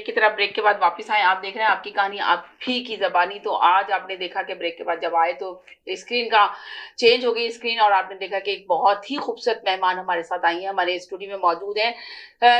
की तरफ ब्रेक के बाद वापस आए। आप देख रहे हैं आपकी कहानी आप ही की ज़बानी। तो आज आपने देखा कि ब्रेक के बाद जब आए तो स्क्रीन का चेंज हो गई स्क्रीन, और आपने देखा कि एक बहुत ही खूबसूरत मेहमान हमारे साथ आई हैं, हमारे स्टूडियो में मौजूद हैं।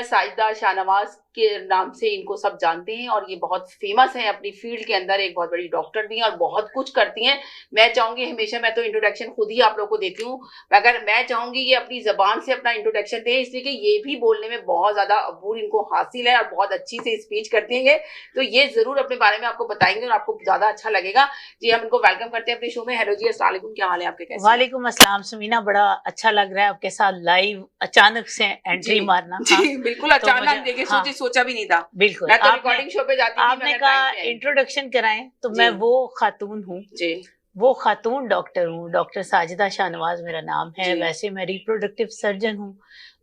साजिदा शाहनवाज के नाम से इनको सब जानते हैं और ये बहुत फेमस हैं अपनी फील्ड के अंदर, एक बहुत बड़ी डॉक्टर भी हैं और बहुत कुछ करती हैं। मैं चाहूँगी हमेशा, मैं तो इंट्रोडक्शन खुद ही आप लोग को देती हूँ, मगर मैं चाहूँगी ये अपनी ज़बान से अपना इंट्रोडक्शन दें, इसलिए कि ये भी बोलने में बहुत ज़्यादा अबूर इनको हासिल है और बहुत अच्छी से स्पीच करती हैं। तो ये ज़रूर अपने बारे में आपको बताएंगे और आपको ज़्यादा अच्छा लगेगा। जी, हम इनको वेलकम करते हैं अपने शो में। हेलो जी, अस्सलाम वालेकुम, क्या हाल है आपके? कैसे? वालेकुम अस्सलाम समीना, बड़ा अच्छा लग रहा है आपके साथ लाइव अचानक से एंट्री मारना। जी, हाँ, बिल्कुल तो अचानक देखिए, हाँ, सोचा भी नहीं था। बिल्कुल मैं तो रिकॉर्डिंग शो पे जाती थी, आपने मगर कहा टाइम पे आई। इंट्रोडक्शन कराएं तो जी। मैं वो खातून हूँ, जी वो खातून डॉक्टर हूँ। डॉक्टर साजिदा शाहनवाज मेरा नाम है। जी। वैसे मैं रिप्रोडक्टिव सर्जन हूँ,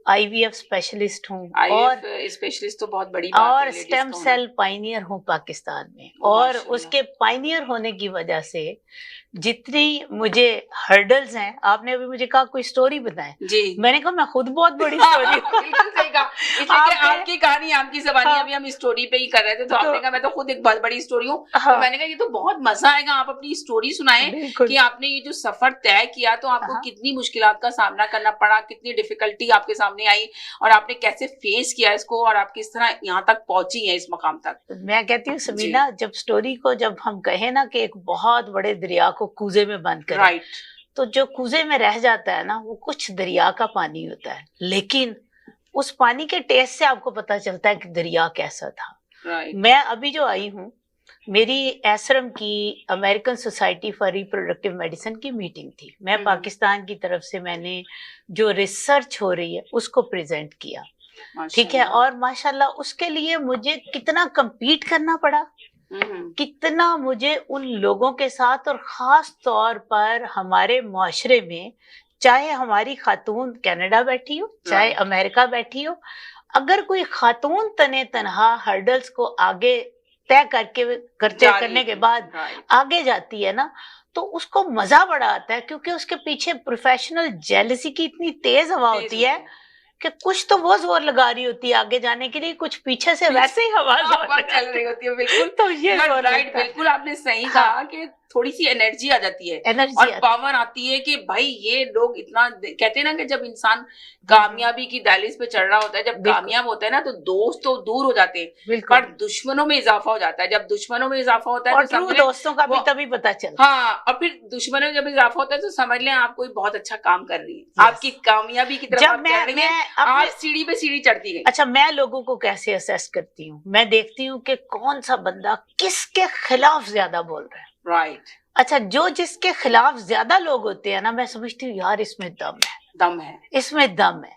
आईवीएफ स्पेशलिस्ट हूँ आईवीएफ स्पेशलिस्ट तो बहुत बड़ी बात है और लेडीज स्टेम का होना। सेल पाइनियर हूँ पाकिस्तान में। और माशाल्लाह। उसके पाइनियर होने की वजह से जितनी मुझे हर्डल्स हैं, आपने अभी मुझे कहा कोई स्टोरी बताएं, जी। मैंने कहा मैं खुद बहुत बड़ी स्टोरी बिल्कुल सही कहा, इसलिए कि आपने आपकी कहानी आपकी ज़बानी, हाँ, अभी हम स्टोरी पे ही कर रहे थे, तो आपने कहा मैं तो खुद एक बहुत बड़ी स्टोरी हूँ। तो हाँ, मैंने कहा ये तो बहुत मजा आएगा, आप अपनी स्टोरी सुनाएं बिल्कुल, कि आपने ये जो सफर तय किया तो आपको हाँ, कितनी मुश्किलात का सामना करना पड़ा, कितनी डिफिकल्टी आपके सामने आई और आपने कैसे फेस किया इसको और आप किस तरह यहाँ तक पहुंची हैं इस मकाम तक। मैं कहती हूँ जी। समीना, जब स्टोरी को जब हम कहें ना कि एक बहुत बड़े दरिया को कूजे में बंद करें, राइट। तो जो कूजे में रह जाता है ना, वो कुछ दरिया का पानी होता है, लेकिन उस पानी के टेस्ट से आपको पता चलता है कि दरिया कैसा था। राइट। मैं अभी जो आई हूँ, मेरी एसरम की American society for reproductive medicine की मीटिंग थी। मैं पाकिस्तान की तरफ से मैंने जो रिसर्च हो रही है उसको प्रेजेंट किया, ठीक है। और माशाल्लाह उसके लिए मुझे कितना compete करना पड़ा, कितना मुझे उन लोगों के साथ, और ख़ास तौर पर हमारे मुआशरे में, चाहे हमारी खातून कनाडा बैठी हो, चाहे अमेरिका बैठी हो, अगर कोई खातून तने तनहा हर्डल्स को आगे तय करने के बाद आगे जाती है ना, तो उसको मजा बड़ा आता है, क्योंकि उसके पीछे प्रोफेशनल जेलसी की इतनी तेज हवा होती है कि कुछ तो वो जोर लगा रही होती है आगे जाने के लिए, कुछ पीछे से वैसे ही हवा चल रही होती है। बिल्कुल तो ये राइट, बिल्कुल आपने सही कहा कि थोड़ी सी एनर्जी आ जाती है और पावर आती है कि भाई ये लोग इतना, कहते हैं ना कि जब इंसान कामयाबी की दहलीज पे चढ़ रहा होता है, जब कामयाब होता है ना, तो दोस्त तो दूर हो जाते हैं पर दुश्मनों में इजाफा हो जाता है। जब दुश्मनों में इजाफा होता है और तो दोस्तों का भी तभी पता चलता है। हाँ, और फिर दुश्मनों में जब इजाफा होता है तो समझ लें आप कोई बहुत अच्छा काम कर रही है, आपकी कामयाबी की तरफ आप चढ़ रही हैं, आप सीढ़ी पे सीढ़ी चढ़ती गई। अच्छा, मैं लोगों को कैसे असेस करती हूँ? मैं देखती हूँ कि कौन सा बंदा किसके खिलाफ ज्यादा बोल रहा है। राइट। अच्छा, जो जिसके खिलाफ ज्यादा लोग होते हैं ना, मैं समझती हूँ यार इसमें दम है, इसमें दम है,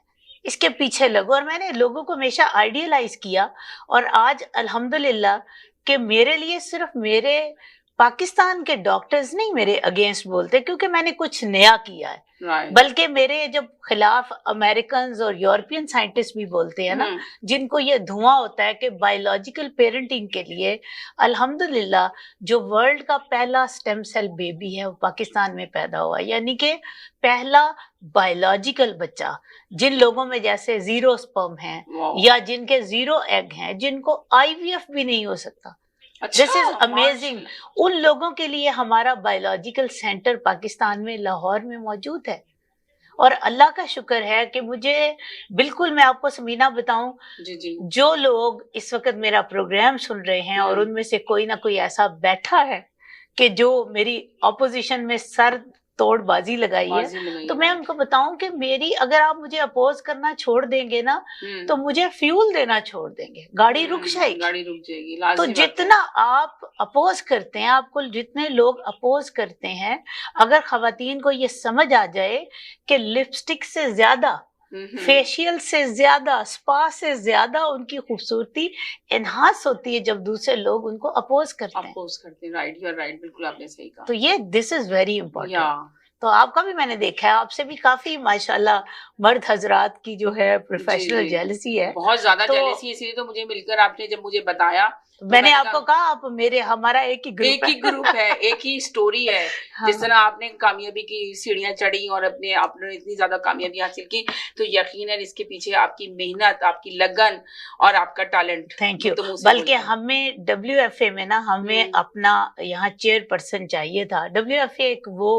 इसके पीछे लगो। और मैंने लोगों को हमेशा आइडियलाइज किया, और आज अल्हम्दुलिल्लाह कि मेरे लिए सिर्फ मेरे पाकिस्तान के डॉक्टर्स नहीं मेरे अगेंस्ट बोलते, क्योंकि मैंने कुछ नया किया है, बल्कि मेरे जब खिलाफ अमेरिकन और यूरोपियन साइंटिस्ट भी बोलते हैं ना, जिनको ये धुआं होता है कि बायोलॉजिकल पेरेंटिंग के लिए अल्हम्दुलिल्लाह जो वर्ल्ड का पहला स्टेम सेल बेबी है वो पाकिस्तान में पैदा हुआ, यानी कि पहला बायोलॉजिकल बच्चा। जिन लोगों में जैसे 0 स्पर्म है या जिनके 0 एग हैं, जिनको आईवीएफ भी नहीं हो सकता, दिस इज अमेजिंग। उन लोगों के लिए हमारा बायोलॉजिकल सेंटर पाकिस्तान में लाहौर में मौजूद है। और अल्लाह का शुक्र है कि मुझे बिल्कुल, मैं आपको समीना बताऊं, जो लोग इस वक्त मेरा प्रोग्राम सुन रहे हैं और उनमें से कोई ना कोई ऐसा बैठा है कि जो मेरी ऑपोजिशन में सर तोड़बाजी लगाई है, तो मैं उनको बताऊं कि मेरी, अगर आप मुझे अपोज करना छोड़ देंगे ना, तो मुझे फ्यूल देना छोड़ देंगे, गाड़ी रुक जाएगी। तो जितना आप अपोज करते हैं, आपको जितने लोग अपोज करते हैं, अगर खवातीन को ये समझ आ जाए कि लिपस्टिक से ज्यादा, फेशियल से ज्यादा, स्पा से ज्यादा उनकी खूबसूरती एनहांस होती है जब दूसरे लोग उनको अपोज करते हैं। राइट, यू आर राइट, बिल्कुल आपने सही कहा। तो ये दिस इज वेरी इंपॉर्टेंट। तो आपका भी मैंने देखा है, आपसे भी काफी माशाल्लाह मर्द हजरात की जो है प्रोफेशनल जेलसी है, बहुत ज्यादा तो जेलसी। इसलिए तो मुझे मिलकर आपने जब मुझे बताया तो मैंने आपको कहा आप मेरे हमारा एक ही ग्रुप है, एक ही स्टोरी है। हाँ। जिस तरह आपने कामयाबी की सीढ़ियां चढ़ी और आपने इतनी ज्यादा कामयाबी हासिल की, तो यकीनन इसके पीछे आपकी मेहनत, आपकी लगन और आपका टैलेंट। Thank you. बल्कि हमें WFA में ना हमें अपना यहाँ चेयरपर्सन चाहिए था। WFA एक वो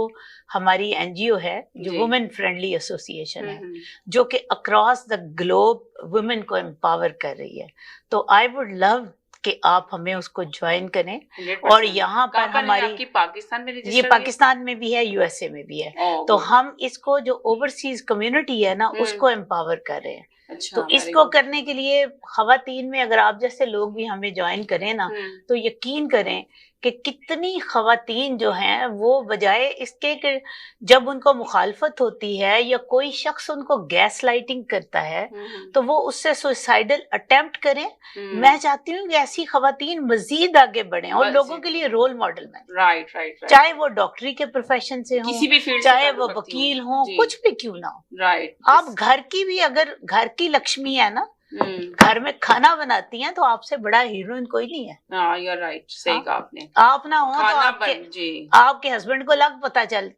हमारी NGO है जो वुमेन फ्रेंडली एसोसिएशन है, जो कि अक्रॉस द ग्लोब वुमेन को एम्पावर कर रही है। तो आई वुड लव कि आप हमें उसको ज्वाइन करें। और यहाँ पर हमारी पाकिस्तान में ये पाकिस्तान में भी है, USA में भी है। तो हम इसको जो ओवरसीज कम्युनिटी है ना उसको एम्पावर कर रहे हैं। तो इसको करने के लिए खवातीन में अगर आप जैसे लोग भी हमें ज्वाइन करें ना, तो यकीन करें कि कितनी खवातीन जो हैं वो बजाय इसके कि जब उनको मुखालफत होती है या कोई शख्स उनको गैस लाइटिंग करता है तो वो उससे सुसाइडल अटेम्प्ट करें। मैं चाहती हूँ कि ऐसी खवातीन मजीद आगे बढ़ें और लोगों के लिए रोल मॉडल बने। राइट। चाहे वो डॉक्टरी के प्रोफेशन से हो, किसी भी फील्ड, चाहे वो वकील हो, कुछ भी क्यों ना हो। राइट। आप घर की भी, अगर घर की लक्ष्मी है ना, घर में खाना बनाती हैं, तो आपसे बड़ा हीरोइन कोई नहीं है। यू आर राइट, सही कहा आपने। आप ना हो तो आपके हस्बैंड को लग पता चल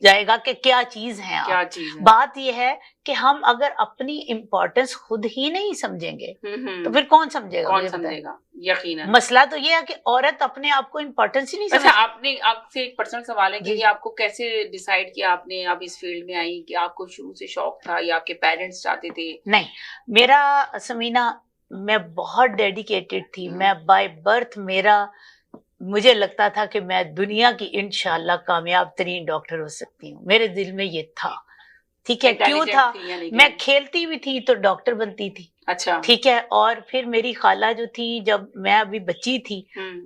जाएगा कि क्या चीज है। क्या चीज है। बात यह है कि हम अगर अपनी इम्पोर्टेंस खुद ही नहीं समझेंगे तो फिर कौन समझेगा? कौन समझेगा? यकीनन। मसला तो ये है कि औरत अपने आप को इम्पोर्टेंस ही नहीं समझती। आपने, आपसे एक पर्सनल सवाल है कि आपको कैसे डिसाइड किया आपने आप इस फील्ड में आई? कि आपको शुरू से शौक था या आपके पेरेंट्स चाहते थे? नहीं, मेरा समीना, मैं बहुत डेडिकेटेड थी। मैं बाय बर्थ मुझे लगता था कि मैं दुनिया की इंशाल्लाह कामयाब तरीन डॉक्टर हो सकती हूँ। मेरे दिल में ये था। ठीक है, क्यों था? मैं खेलती भी थी तो डॉक्टर बनती थी। अच्छा। ठीक है। और फिर मेरी खाला जो थी, जब मैं अभी बच्ची थी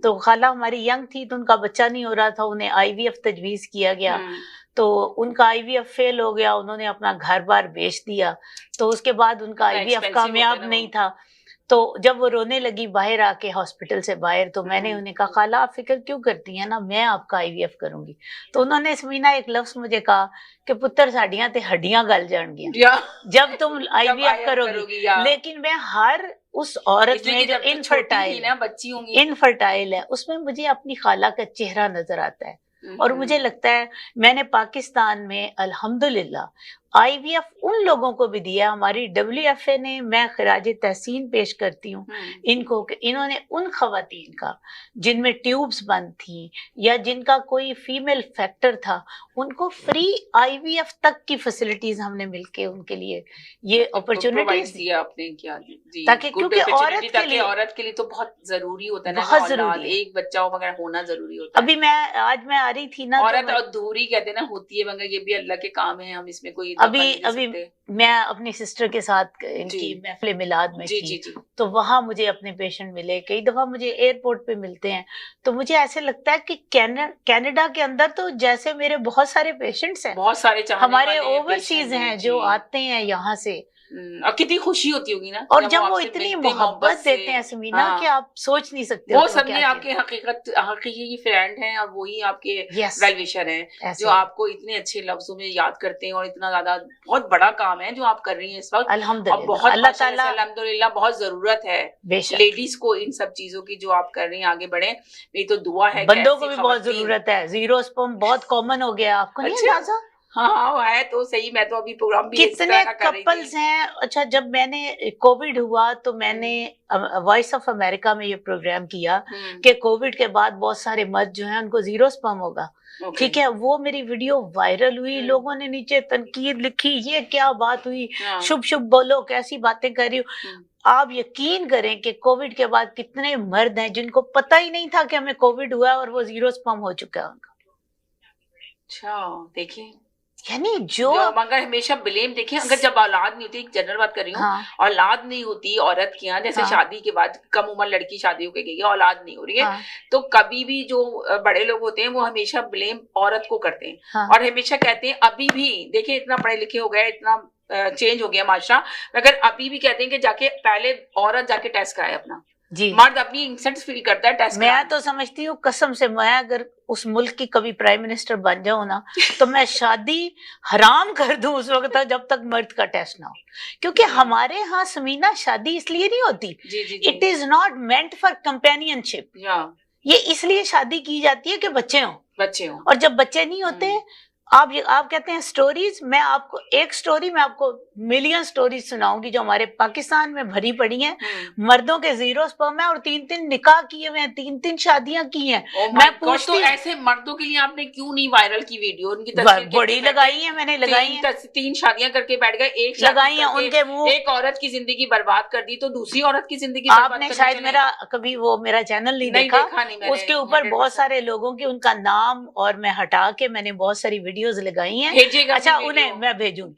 तो खाला हमारी यंग थी, तो उनका बच्चा नहीं हो रहा था, उन्हें IVF तजवीज किया गया। तो उनका IVF फेल हो गया, उन्होंने अपना घर बार बेच दिया। तो उसके बाद उनका IVF कामयाब नहीं था। तो जब वो रोने लगी बाहर आके, हॉस्पिटल से बाहर, तो मैंने उन्हें कहा खाला आप फिक्र क्यों करती हैं ना, मैं आपका IVF करूंगी। तो उन्होंने समीना एक लफ्ज मुझे कहा कि पुत्र साड़ियां ते हड्डियां गल जाएंगियां जब तुम IVF करोगी। लेकिन मैं हर उस औरत में जो इनफर्टाइल है उसमें मुझे अपनी खाला का चेहरा नजर आता है। और मुझे लगता है मैंने पाकिस्तान में अल्हम्दुलिल्लाह IVF उन लोगों को भी दिया। हमारी WFA ने, मैं खिराज तहसीन पेश करती हूँ इनको कि इन्होंने उन खवातीन का जिनमें ट्यूब्स बंद थी या जिनका कोई फीमेल फैक्टर था, उनको फ्री IVF तक की फैसिलिटीज हमने मिलके उनके लिए ये अपॉर्चुनिटीज दी आपने क्या दी। ताकि क्योंकि औरत के लिए तो बहुत जरूरी होता है ना, बहुत जरूरी है, एक बच्चा वगैरह होना जरूरी होता है। अभी आज मैं आ रही थी ना, औरत अधूरी कहते हैं ना, होती है, मगर ये भी अल्लाह के काम है, हम इसमें कोई अभी मैं अपनी सिस्टर के साथ इनकी महफिल मिलाद में थी। तो वहां मुझे अपने पेशेंट मिले, कई दफा मुझे एयरपोर्ट पे मिलते हैं। तो मुझे ऐसे लगता है कि कनाडा के अंदर तो जैसे मेरे बहुत सारे पेशेंट्स हैं, बहुत सारे हमारे ओवरसीज हैं जो आते हैं यहाँ से। और कितनी खुशी होती होगी ना, और जब वो इतनी मोहब्बत देते हैं समीना कि आप सोच नहीं सकते। वो सब आपके हकीकी फ्रेंड हैं और वही आपके वेल विशर हैं जो आपको इतने अच्छे लफ्जों में याद करते हैं। और इतना ज्यादा बहुत बड़ा काम है जो आप कर रही हैं इस वक्त, अल्हम्दुलिल्लाह। अल्हम्दुलिल्लाह बहुत जरूरत है लेडीज को इन सब चीजों की जो आप कर रही हैं, आगे बढ़े। मेरी तो दुआ है। बंदों को भी बहुत जरूरत है। जीरो स्पर्म बहुत कॉमन हो गया, आपको नहीं अंदाजा? हाँ है तो सही। मैं तो अभी प्रोग्राम भी कितने कपल्स हैं। अच्छा, जब मैंने कोविड हुआ तो मैंने वॉइस ऑफ अमेरिका में ये प्रोग्राम किया कि कोविड के बाद बहुत सारे मर्द जो हैं उनको जीरो स्पर्म होगा। ठीक है, वो मेरी वीडियो वायरल हुई, लोगों ने नीचे तनकीद लिखी, ये क्या बात हुई, शुभ शुभ बोलो, कैसी बातें कर रही हो। आप यकीन करें कि कोविड के बाद कितने मर्द हैं जिनको पता ही नहीं था कि हमें कोविड हुआ और वो जीरो स्पर्म हो चुका है उनका। अच्छा, देखिए, यानी जो मगर हमेशा ब्लेम देखिए, अगर जब औलाद नहीं होती, जनरल बात कर रही हूँ, औलाद नहीं होती औरत की यहाँ, जैसे शादी के बाद कम उम्र लड़की शादी होके गई है, औलाद नहीं हो रही है, तो कभी भी जो बड़े लोग होते हैं वो हमेशा ब्लेम औरत को करते हैं। और हमेशा कहते हैं, अभी भी देखिए इतना पढ़े लिखे हो गए, इतना चेंज हो गया माशरा, मगर अभी भी कहते हैं कि जाके पहले औरत जाके टेस्ट कराए अपना। जी, मर्द अपनी इंसल्ट फील करता है टेस्ट मैं तो समझती हूँ कसम से, मैं अगर उस मुल्क की कभी प्राइम मिनिस्टर बन जाऊं ना तो मैं शादी हराम कर दूं उस वक्त तक जब तक मर्द का टेस्ट ना हो, क्योंकि हमारे यहाँ समीना शादी इसलिए नहीं होती, it is not meant for companionship, ये इसलिए शादी की जाती है कि बच्चे हों, और जब बच्चे नहीं होते आप कहते हैं स्टोरीज, मैं आपको एक स्टोरी, मैं आपको मिलियन स्टोरीज सुनाऊंगी जो हमारे पाकिस्तान में भरी पड़ी हैं। मर्दों के 0 स्पर्म है और 3-3 निकाह किए हुए हैं, 3-3 शादियां की हैं। मैं पूछती तो ऐसे मर्दों के लिए आपने क्यों नहीं वायरल की वीडियो? उनकी तस्वीर बड़ी लगाई है, मैंने लगाई है, 3 शादियां करके बैठ गए, एक लगाई है उनके मुंह, एक औरत की जिंदगी बर्बाद कर दी तो दूसरी औरत की जिंदगी आपने शायद मेरा चैनल नहीं देखा, उसके ऊपर बहुत सारे लोगों की उनका नाम और मैं हटा के मैंने बहुत सारी वीडियोस लगाई हैं। अच्छा, उन्हें मैं भेजूंगी,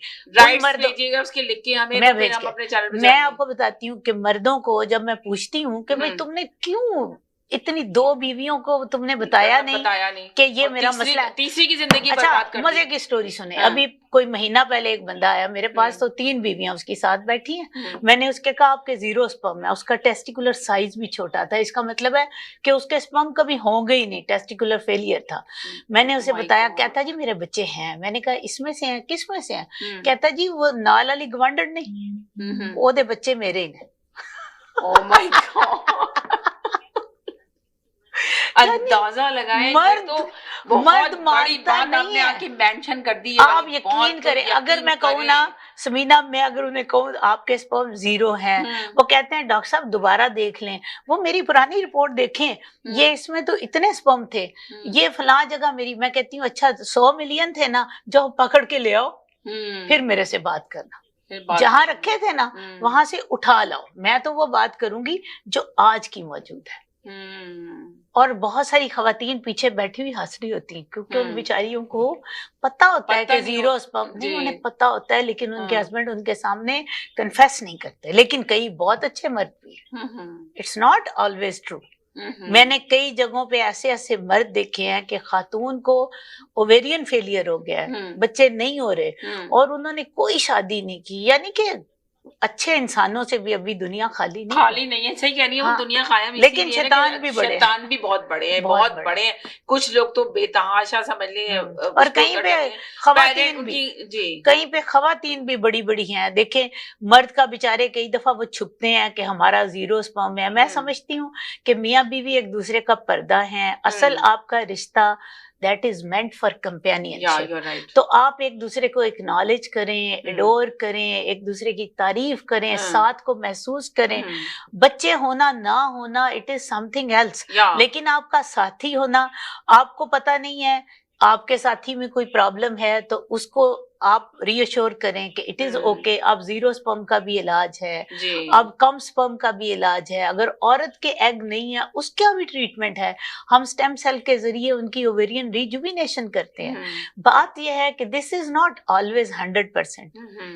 उसके लिख के हमें, मैं भेज के अपने चैनल पे मैं आपको बताती हूँ कि मर्दों को जब मैं पूछती हूँ कि भाई तुमने क्यों इतनी 2 बीवियों को तुमने बताया नहीं कि ये मेरा मसला है, तीसरी की जिंदगी बर्बाद कर दी। मजे की स्टोरी सुने, अभी कोई महीना पहले एक बंदा आया मेरे पास, तो 3 बीवियां उसके साथ बैठी हैं। मैंने उसके कहा आपके 0 स्पर्म है, उसका टेस्टिकुलर साइज भी छोटा था, इसका मतलब है कि उसके स्पर्म कभी होंगे ही नहीं, टेस्टिकुलर फेलियर था। मैंने उसे बताया, कहता जी मेरे बच्चे हैं। मैंने कहा इसमें से हैं? किस में से हैं? कहता जी वो नाल वाली गवांढण नहीं, ओदे बच्चे मेरे ही ने। ओह माय गॉड, अंदाजा लगाए, मर्द तो बहुत बड़ी बात आपने आके मेंशन कर दी है। आप यकीन करें, अगर मैं कहूँ ना समीना, मैं अगर उन्हें कहूँ आपके स्पर्म 0 हैं, वो कहते हैं डॉक्टर साहब दोबारा देख लें, वो मेरी पुरानी रिपोर्ट देखें, ये इसमें तो इतने स्पर्म थे, ये फलां जगह मेरी, मैं कहती हूँ अच्छा 100 मिलियन थे ना, जो पकड़ के ले आओ, फिर मेरे से बात करना, जहां रखे थे ना वहां से उठा लाओ, मैं तो वो बात करूंगी जो आज की मौजूद है। और बहुत सारी खवातीन पीछे बैठी हुई हंस रही होती हैं, क्योंकि उन बेचारियों को पता होता है कि 0 स्पर्म नहीं, उन्हें पता होता है, लेकिन उनके हस्बैंड उनके सामने कन्फेस नहीं करते। लेकिन कई बहुत अच्छे मर्द भी हैं, इट्स नॉट ऑलवेज ट्रू। मैंने कई जगहों पे ऐसे ऐसे मर्द देखे हैं कि खातून को ओवेरियन फेलियर हो गया है, बच्चे नहीं हो रहे, और उन्होंने कोई शादी नहीं की, यानी कि अच्छे इंसानों से भी अभी दुनिया खाली नहीं है। सही कह रही है, वो दुनिया कायम, लेकिन शैतान भी बहुत बड़े हैं, बहुत बड़े हैं। कुछ लोग तो बेतहाशा समझ ले, और कहीं पे खवातीन भी बड़ी बड़ी हैं। देखें मर्द का बेचारे कई दफा वो छुपते हैं कि हमारा 0 स्पर्म है। मैं समझती हूँ कि मियाँ बीवी एक दूसरे का पर्दा है, असल आपका रिश्ता that is meant for companionship. right. तो आप एक दूसरे को एक्नॉलेज करें, एडोर करें, एक दूसरे की तारीफ करें, साथ को महसूस करें। बच्चे होना ना होना इट इज समथिंग एल्स, लेकिन आपका साथी होना, आपको पता नहीं है आपके साथी में कोई प्रॉब्लम है तो उसको आप रीअश्योर करें कि इट इज ओके, अब 0 स्पर्म का भी इलाज है, अब कम स्पर्म का भी इलाज है, अगर औरत के एग नहीं है उसका भी ट्रीटमेंट है, हम स्टेम सेल के जरिए उनकी ओवेरियन रिजुविनेशन करते हैं। बात यह है कि दिस इज नॉट ऑलवेज 100%,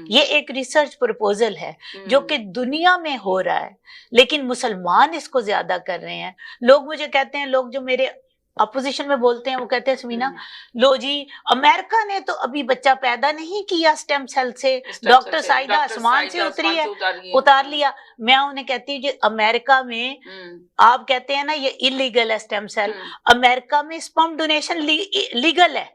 ये एक रिसर्च प्रपोजल है जो कि दुनिया में हो रहा है, लेकिन मुसलमान इसको ज्यादा कर रहे हैं। लोग मुझे कहते हैं, लोग जो मेरे अपोजिशन में बोलते हैं, वो कहते हैं समीना लो जी अमेरिका ने तो अभी बच्चा पैदा नहीं किया स्टेम सेल से, डॉक्टर साइदा आसमान से उतरी है, उतार लिया। मैं उन्हें कहती हूँ जी अमेरिका में आप कहते हैं ना ये इलीगल है स्टेम सेल, अमेरिका में स्पर्म डोनेशन लीगल है,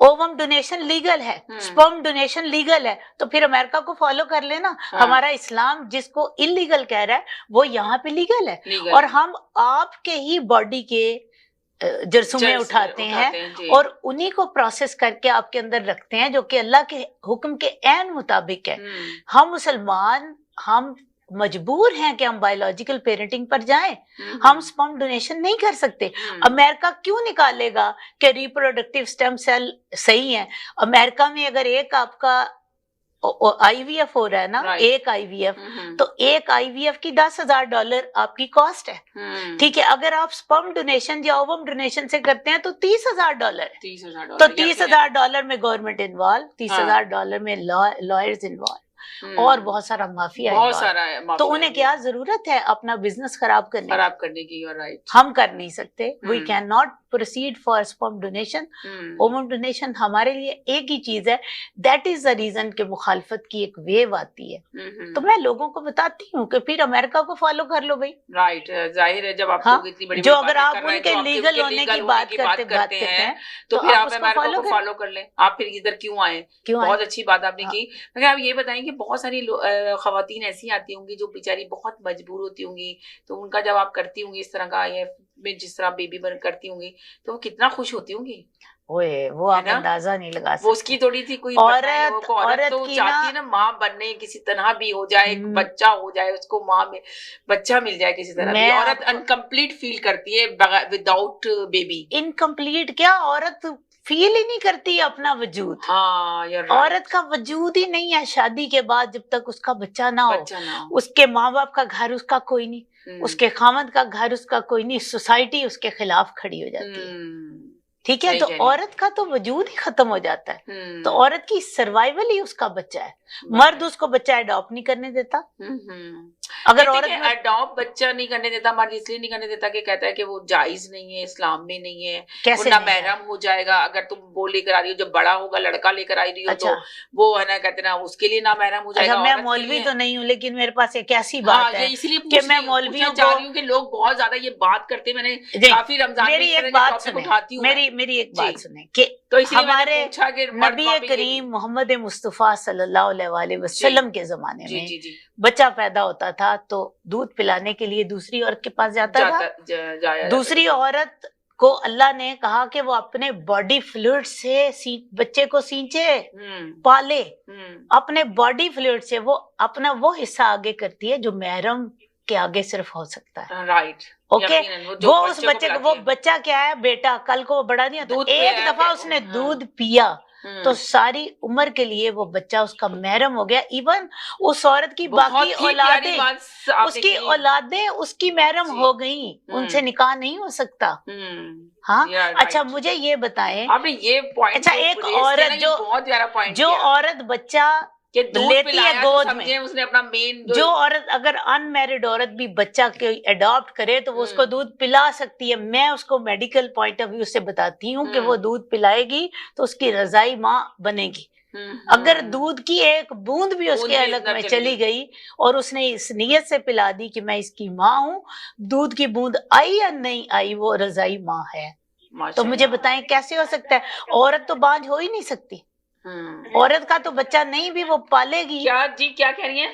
ओवम डोनेशन लीगल है, स्पर्म डोनेशन लीगल है, तो फिर अमेरिका को फॉलो कर लेना। हमारा इस्लाम जिसको इलीगल कह रहा है वो यहाँ पे लीगल है, और हम आपके ही बॉडी के जरसूमे उठाते हैं और उन्हीं को प्रोसेस करके आपके अंदर रखते हैं, जो कि अल्लाह के हुक्म के ऐन मुताबिक है। हम मुसलमान हम मजबूर हैं कि हम बायोलॉजिकल पेरेंटिंग पर जाएं, हम स्पर्म डोनेशन नहीं कर सकते। अमेरिका क्यों निकालेगा कि रिप्रोडक्टिव स्टेम सेल सही है? अमेरिका में अगर एक आपका IVF हो रहा है ना, एक IVF, तो एक IVF की $10,000 आपकी कॉस्ट है, ठीक है। अगर आप स्पर्म डोनेशन या ओवम डोनेशन से करते हैं तो $30,000 है, तो $30,000 में गवर्नमेंट इन्वॉल्व, $30,000 में लॉयर्स इन्वॉल्व। और बहुत सारा माफिया बहुत है, सारा तो उन्हें क्या जरूरत है अपना बिजनेस खराब करने की? राइट, हम कर नहीं सकते। We can not proceed for sperm donation. Ovum donation हमारे लिए एक ही चीज है, दैट इज द रीजन के मुखालफत की एक वेव आती है। तो मैं लोगों को बताती हूँ कि फिर अमेरिका को फॉलो कर लो भाई। राइट, जाहिर है जब आप लोग इतनी बड़ी जो अगर आप उनके लीगल होने की बात करते हैं तो फिर आप अमेरिका को फॉलो कर लें। आप फिर इधर क्यों आए? बहुत अच्छी बात आपने की। मगर आप ये बताएं कि बहुत सारी खवातीन ऐसी आती होंगी जो बेचारी बहुत मजबूर होती होंगी, तो उनका जब आप करती होंगी इस तरह का, ये जिस तरह बेबी बर्न करती होंगी, तो वो कितना खुश होती होंगी? वो आप अंदाजा नहीं लगा सकते। वो उसकी थोड़ी सी कोई औरत तो चाहती है ना माँ बनने, किसी तरह भी हो जाए, बच्चा हो जाए, उसको माँ में बच्चा मिल जाए किसी तरह भी। औरत अनकम्प्लीट फील करती है विदाउट बेबी। इनकम्प्लीट क्या, औरत फील ही नहीं करती अपना वजूद। औरत का वजूद ही नहीं है शादी के बाद, जब तक उसका बच्चा ना हो। उसके माँ बाप का घर उसका कोई नहीं, उसके खामद का घर उसका कोई नहीं, सोसाइटी उसके खिलाफ खड़ी हो जाती है। ठीक है, तो औरत का तो वजूद ही खत्म हो जाता है। तो औरत की सर्वाइवल ही उसका बच्चा है। मर्द उसको बच्चा अडॉप्ट नहीं करने देता। अगर औरत अडॉप्ट बच्चा नहीं करने देता, मर्द इसलिए नहीं करने देता कि कहता है कि वो जायज नहीं है, इस्लाम में नहीं है, कैसे ना महरम हो जाएगा। अगर तुम वो लेकर आ रही हो, जब बड़ा होगा लड़का लेकर आ रही हो, तो वो है ना, कहते ना उसके लिए ना महरम हो जाएगा। मैं मौलवी तो नहीं हूँ, लेकिन मेरे पास एक ऐसी बात है, इसलिए कि मैं मौलवियों जा रही हूँ कि लोग बहुत ज्यादा ये बात करते हैं। मैंने काफी रमजान में एक बात उठाती हूँ, मेरी एक बात सुने कि तो हमारे नबी करीम मोहम्मद मुस्तफा सल्लल्लाहु अलैहि वसल्लम के जमाने में बच्चा पैदा होता था तो दूध पिलाने के लिए दूसरी औरत के पास जाता था। दूसरी औरत को अल्लाह ने कहा कि वो अपने बॉडी फ्लूइड से बच्चे को सींचे, पाले। अपने बॉडी फ्लूइड से वो अपना वो हिस्सा आगे करती है जो महरम के आगे सिर्फ हो सकता है। Right, okay. वो उस बच्चे को, वो बच्चा क्या है बेटा, कल को वो बड़ा नहीं होता, एक दफा उसने दूध पिया तो सारी उम्र के लिए वो बच्चा उसका महरम हो गया। इवन उस औरत की बाकी औलादें, उसकी औलादें उसकी महरम हो गई, उनसे निकाह नहीं हो सकता। हाँ, अच्छा मुझे ये बताएं, आपने ये पॉइंट, अच्छा एक औरत जो औरत बच्चा लेती है गोद में, उसने अपना मेन जो औरत अगर अनमैरिड औरत भी बच्चा के अडॉप्ट करे तो वो उसको दूध पिला सकती है। मैं उसको मेडिकल पॉइंट ऑफ व्यू से बताती हूँ कि वो दूध पिलाएगी तो उसकी रजाई माँ बनेगी। अगर दूध की एक बूंद भी उसके हलक में चली गई और उसने इस नियत से पिला दी कि मैं इसकी माँ हूँ, दूध की बूंद आई या नहीं आई, वो रजाई माँ है। तो मुझे बताएं कैसे हो सकता है? औरत तो बांझ हो ही नहीं सकती। औरत का तो बच्चा नहीं भी वो पालेगी। क्या कह रही है?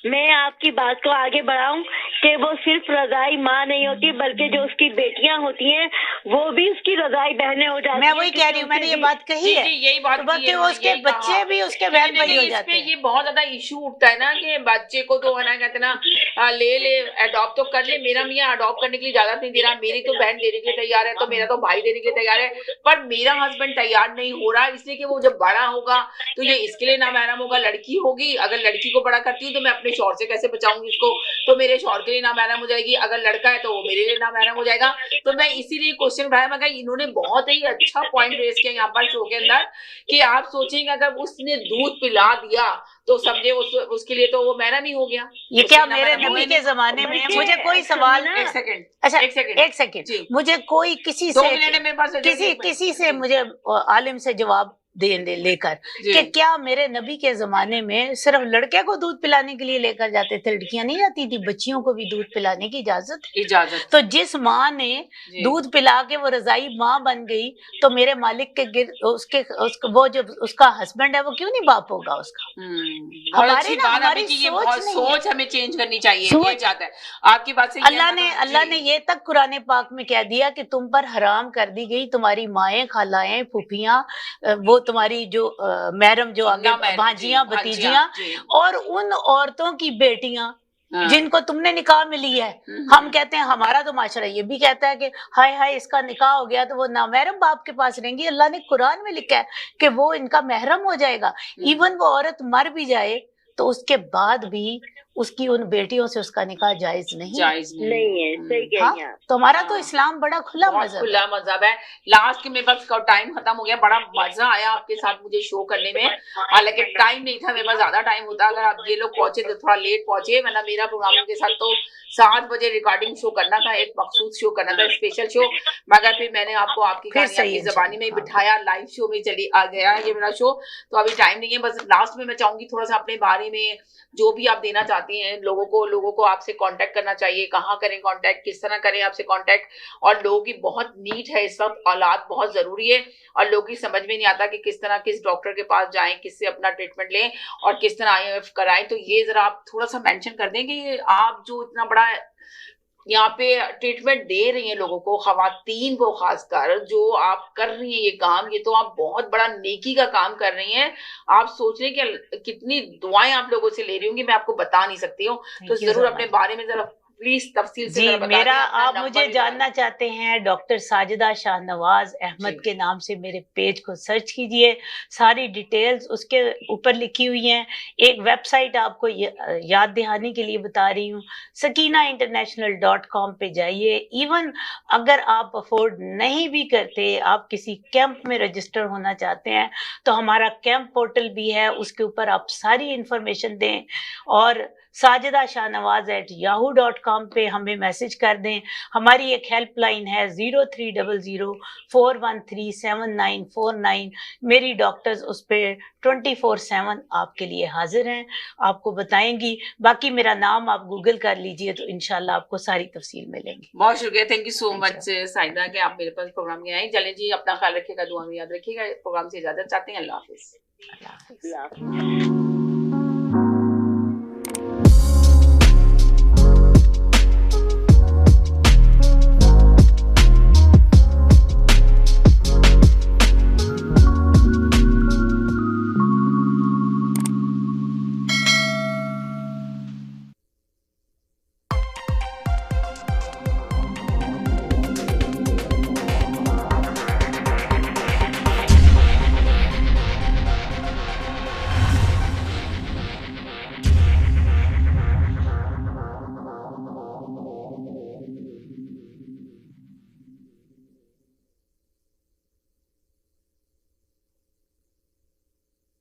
मैं आपकी बात को आगे बढ़ाऊं कि वो सिर्फ रजाई माँ नहीं होती, बल्कि जो उसकी बेटियां होती हैं वो भी उसकी रजाई बहनें हो जाती हैं। मैं वही कह रही हूँ, मैंने ये बात कही है। यही बात तो उसके बच्चे भी उसके बहन भाई हो जाते हैं। ये बहुत ज्यादा इशू उठता है ना कि बच्चे को तो है ना, कहते ना ले अडॉप्ट तो कर ले, मेरा मियाँ अडॉप्ट करने के लिए इजाजत नहीं दे रहा, मेरी तो बहन देने के लिए तैयार है, तो मेरा तो भाई देने के लिए तैयार है, पर मेरा हस्बैंड तैयार नहीं हो रहा, इसलिए कि वो जब बड़ा होगा तो ये इसके लिए ना महरम होगा। लड़की होगी, अगर लड़की को बड़ा करती हूँ तो मैं अपने शौहर से कैसे बचाऊंगी इसको, तो मेरे शौहर के लिए ना महरम हो जाएगी। अगर लड़का है तो वो मेरे लिए ना महरम हो जाएगा। तो मैं इसीलिए क्वेश्चन उठाया, मगर इन्होंने बहुत ही अच्छा पॉइंट रेज किया यहाँ पर शो के अंदर कि आप सोचेंगे अगर उसने दूध पिला दिया तो समझे उसके लिए तो वो महरम ही हो गया। ये क्या मेरे नबी के जमाने में मुझे कोई सवाल, एक सेकंड, अच्छा एक सेकंड, मुझे कोई किसी से मुझे आलिम से जवाब लेकर कि क्या मेरे नबी के जमाने में सिर्फ लड़के को दूध पिलाने के लिए लेकर जाते थे, लड़कियां नहीं जाती थी? बच्चियों को भी दूध पिलाने की इजाजत। तो जिस माँ ने दूध पिला के वो रजाई माँ बन गई तो मेरे मालिक के वो जो उसका हस्बैंड है वो क्यों नहीं बाप होगा उसका? हमारी सोच हमें चेंज करनी चाहिए। जाता है आपकी बात से। अल्लाह ने ये तक कुरान पाक में कह दिया कि तुम पर हराम कर दी गई तुम्हारी माएं, खालाएं, फूफियां, वो तुम्हारी जो महरम जो आगे भांजियां, भतीजियां, और उन औरतों की बेटियां जिनको तुमने निकाह में ली है। हम कहते हैं, हमारा तो माशरा ये भी कहता है कि हाय हाय इसका निकाह हो गया तो वो नामहरम बाप के पास रहेंगी। अल्लाह ने कुरान में लिखा है कि वो इनका महरम हो जाएगा। इवन वो औरत मर भी जाए तो उसके बाद भी उसकी उन बेटियों से उसका निकाह जायज नहीं नहीं है। सही कह रही हैं आप। तो हमारा तो हाँ। इस्लाम बड़ा खुला बहुत मजहब खुला मजहब है। लास्ट के मेरे पास टाइम खत्म हो गया, बड़ा मजा आया आपके साथ मुझे शो करने में, हालांकि टाइम नहीं था मेरे पास, ज्यादा टाइम होता अगर आप ये लोग पहुंचे तो थोड़ा लेट पहुंचे, वरना मेरा प्रोग्राम के साथ तो 7 बजे रिकॉर्डिंग शो करना था, एक मखसूस शो करना था, स्पेशल शो, मगर फिर मैंने आपको आपकी फिर कहानी सही आपकी है जबानी में ही इंशाल्लाह। बिठाया, लाइव शो में चली आ गया ये मेरा शो, तो अभी टाइम नहीं है। बस लास्ट में मैं चाहूंगी थोड़ा सा अपने बारे में जो भी आप देना चाहती हैं लोगों को आपसे कांटेक्ट करना चाहिए, कहाँ करें कांटेक्ट, किस तरह करें आपसे कांटेक्ट, और लोगों की बहुत नीड है इस वक्त, औलाद बहुत जरूरी है, और लोगों की समझ में नहीं आता कि किस तरह किस डॉक्टर के पास जाएं, किससे अपना ट्रीटमेंट लें और किस तरह IVF कराएं। तो ये जरा आप थोड़ा सा मेंशन कर दें कि आप जो इतना बड़ा यहाँ पे ट्रीटमेंट दे रही हैं लोगों को, खवातीन को खासकर, जो आप कर रही हैं ये काम, ये तो आप बहुत बड़ा नेकी का काम कर रही हैं। आप सोच रहे हैं कि कितनी दुआएं आप लोगों से ले रही होंगी, मैं आपको बता नहीं सकती हूँ। तो जरूर अपने बारे में जरा प्लीज तफसील से जी, जरा बता मेरा दें, अपना आप नंबर मुझे भी जानना चाहते हैं, डॉक्टर साजिदा शाहनवाज अहमद जी। के नाम से मेरे पेज को सर्च कीजिए, सारी डिटेल्स उसके ऊपर लिखी हुई हैं। एक वेबसाइट आपको याद दिहाने के लिए बता रही हूँ, sakinainternational.com पे जाइए। इवन अगर आप अफोर्ड नहीं भी करते, आप किसी कैंप में रजिस्टर होना चाहते हैं, तो हमारा कैंप पोर्टल भी है, उसके ऊपर आप सारी इंफॉर्मेशन दें, और साजिदा शाहनवाज @yahoo.com पे हमें मैसेज कर दें। हमारी एक हेल्पलाइन है 030041374949। मेरी डॉक्टर्स उस पर 24/7 आपके लिए हाजिर हैं, आपको बताएंगी। बाकी मेरा नाम आप गूगल कर लीजिए तो इंशाल्लाह आपको सारी तफसील मिलेंगी। बहुत शुक्रिया, thank you so much Saida कि आप मेरे पास प्रोग्राम में आई। चलें जी, अपना ख्याल रखिएगा, दुआ में याद रखिएगा। प्रोग्राम से इजाजत चाहते हैं, अल्लाह हाफिज। अल्लाह हाफिज।